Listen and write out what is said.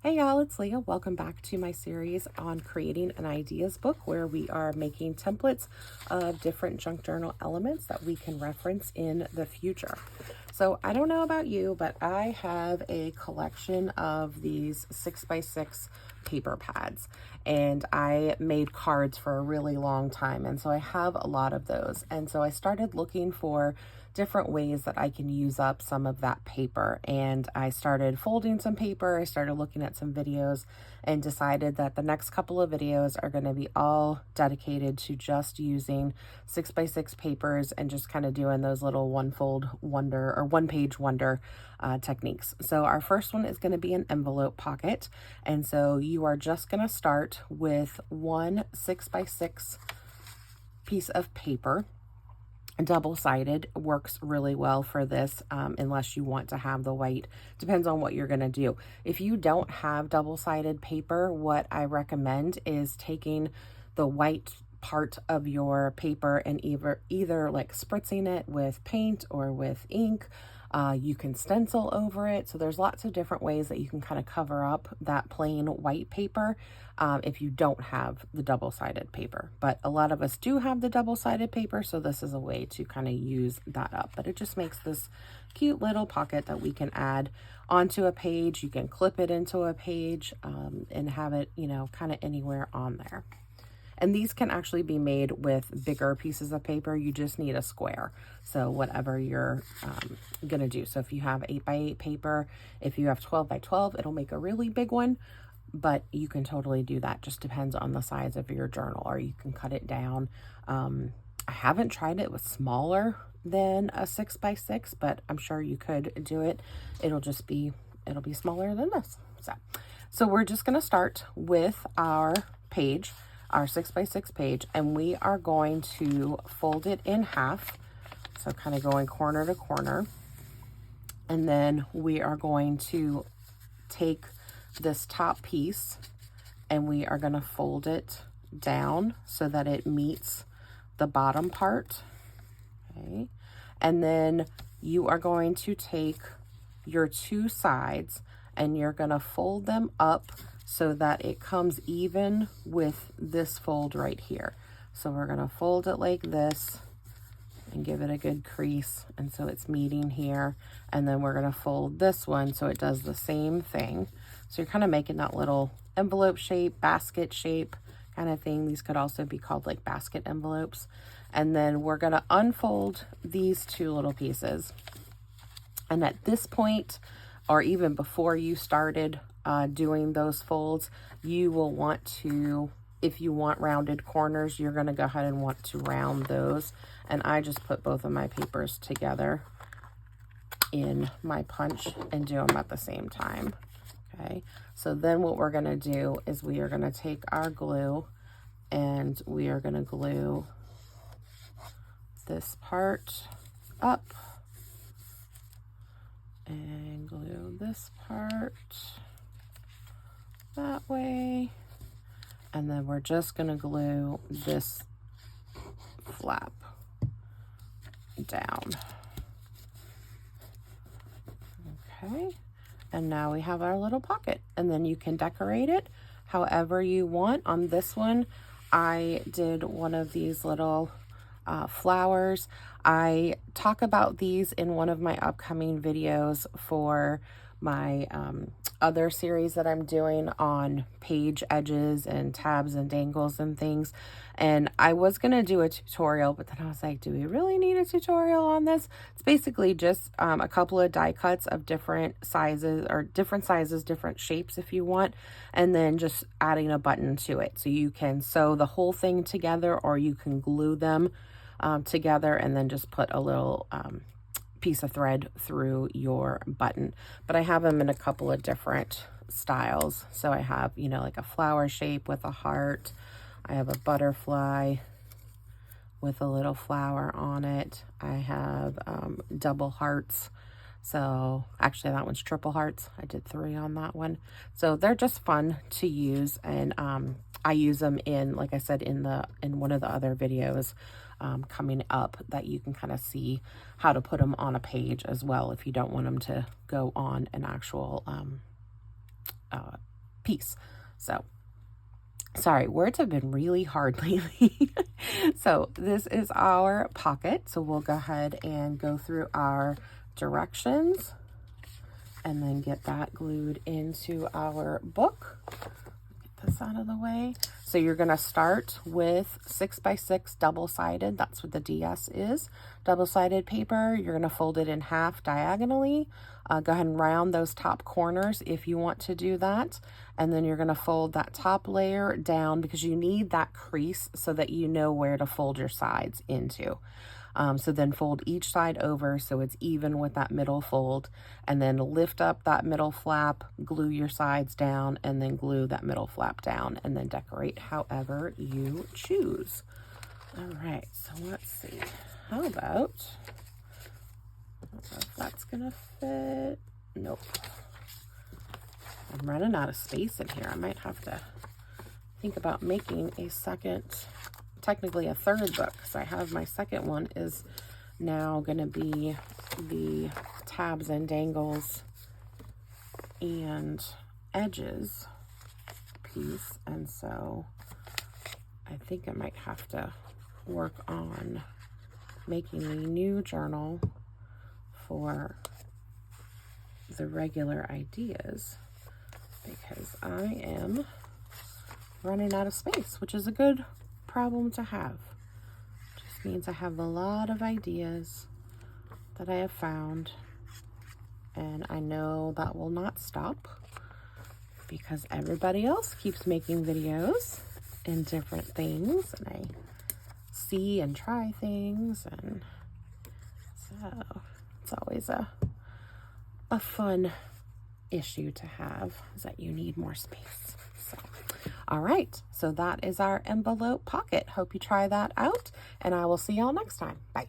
Hey y'all, it's Leah. Welcome back to my series on creating an ideas book where we are making templates of different junk journal elements that we can reference in the future. So I don't know about you, but I have a collection of these 6x6 paper pads, and I made cards for a really long time, and so I have a lot of those. And so I started looking for different ways that I can use up some of that paper, and I started folding some paper. I started looking at some videos and decided that the next couple of videos are going to be all dedicated to just using 6x6 papers and just kind of doing those little one fold wonder or one page wonder techniques. So our first one is going to be an envelope pocket, and so you are just going to start with one 6x6 piece of paper. Double-sided works really well for this, unless you want to have the white. Depends on what you're going to do. If you don't have double-sided paper, what I recommend is taking the white part of your paper and either like spritzing it with paint or with ink. You can stencil over it. So there's lots of different ways that you can kind of cover up that plain white paper if you don't have the double-sided paper. But a lot of us do have the double-sided paper, so this is a way to kind of use that up. But it just makes this cute little pocket that we can add onto a page. You can clip it into a page and have it, you know, kind of anywhere on there. And these can actually be made with bigger pieces of paper. You just need a square. So whatever you're going to do. So if you have 8x8 paper, if you have 12x12, it'll make a really big one. But you can totally do that. Just depends on the size of your journal, or you can cut it down. I haven't tried it with smaller than a 6x6, but I'm sure you could do it. It'll be smaller than this. So we're just going to start with our page, our 6x6 page, and we are going to fold it in half. So kind of going corner to corner. And then we are going to take this top piece and we are going to fold it down so that it meets the bottom part. Okay. And then you are going to take your two sides and you're going to fold them up so that it comes even with this fold right here. So we're going to fold it like this and give it a good crease, and so it's meeting here. And then we're going to fold this one so it does the same thing. So you're kind of making that little envelope shape, basket shape kind of thing. These could also be called like basket envelopes. And then we're going to unfold these two little pieces. And at this point, or even before you started doing those folds, you will want to, if you want rounded corners, you're going to go ahead and want to round those. And I just put both of my papers together in my punch and do them at the same time. Okay, so then what we're going to do is we are going to take our glue and we are going to glue this part up and glue this part that way. And then we're just going to glue this flap down. Okay. And now we have our little pocket, and then you can decorate it however you want. On this one, I did one of these little flowers. I talk about these in one of my upcoming videos for my other series that I'm doing on page edges and tabs and dangles and things. And I was going to do a tutorial, but then I was like, do we really need a tutorial on this? It's basically just a couple of die cuts of different sizes, different shapes if you want, and then just adding a button to it. So you can sew the whole thing together, or you can glue them together and then just put a little piece of thread through your button. But I have them in a couple of different styles. So I have, you know, like a flower shape with a heart. I have a butterfly with a little flower on it. I have double hearts. So actually that one's triple hearts. I did 3 on that one. So they're just fun to use, and I use them in, like I said, in one of the other videos coming up, that you can kind of see how to put them on a page as well if you don't want them to go on an actual piece. So sorry, words have been really hard lately. So this is our pocket. So we'll go ahead and go through our directions and then get that glued into our book. Get this out of the way. So you're going to start with 6x6 double-sided. That's what the DS is. Double-sided paper. You're going to fold it in half diagonally. Go ahead and round those top corners if you want to do that. And then you're going to fold that top layer down because you need that crease so that you know where to fold your sides into. So then fold each side over so it's even with that middle fold, and then lift up that middle flap, glue your sides down, and then glue that middle flap down, and then decorate however you choose. All right, so let's see. How about, I don't know if that's gonna fit. Nope. I'm running out of space in here. I might have to think about making a second, technically a third book, because I have my second one is now going to be the tabs and dangles and edges piece, and so I think I might have to work on making a new journal for the regular ideas because I am running out of space, which is a good problem to have. Just means I have a lot of ideas that I have found, and I know that will not stop because everybody else keeps making videos in different things, and I see and try things, and so it's always a fun issue to have, is that you need more space. So all right, so that is our envelope pocket. Hope you try that out, and I will see y'all next time. Bye.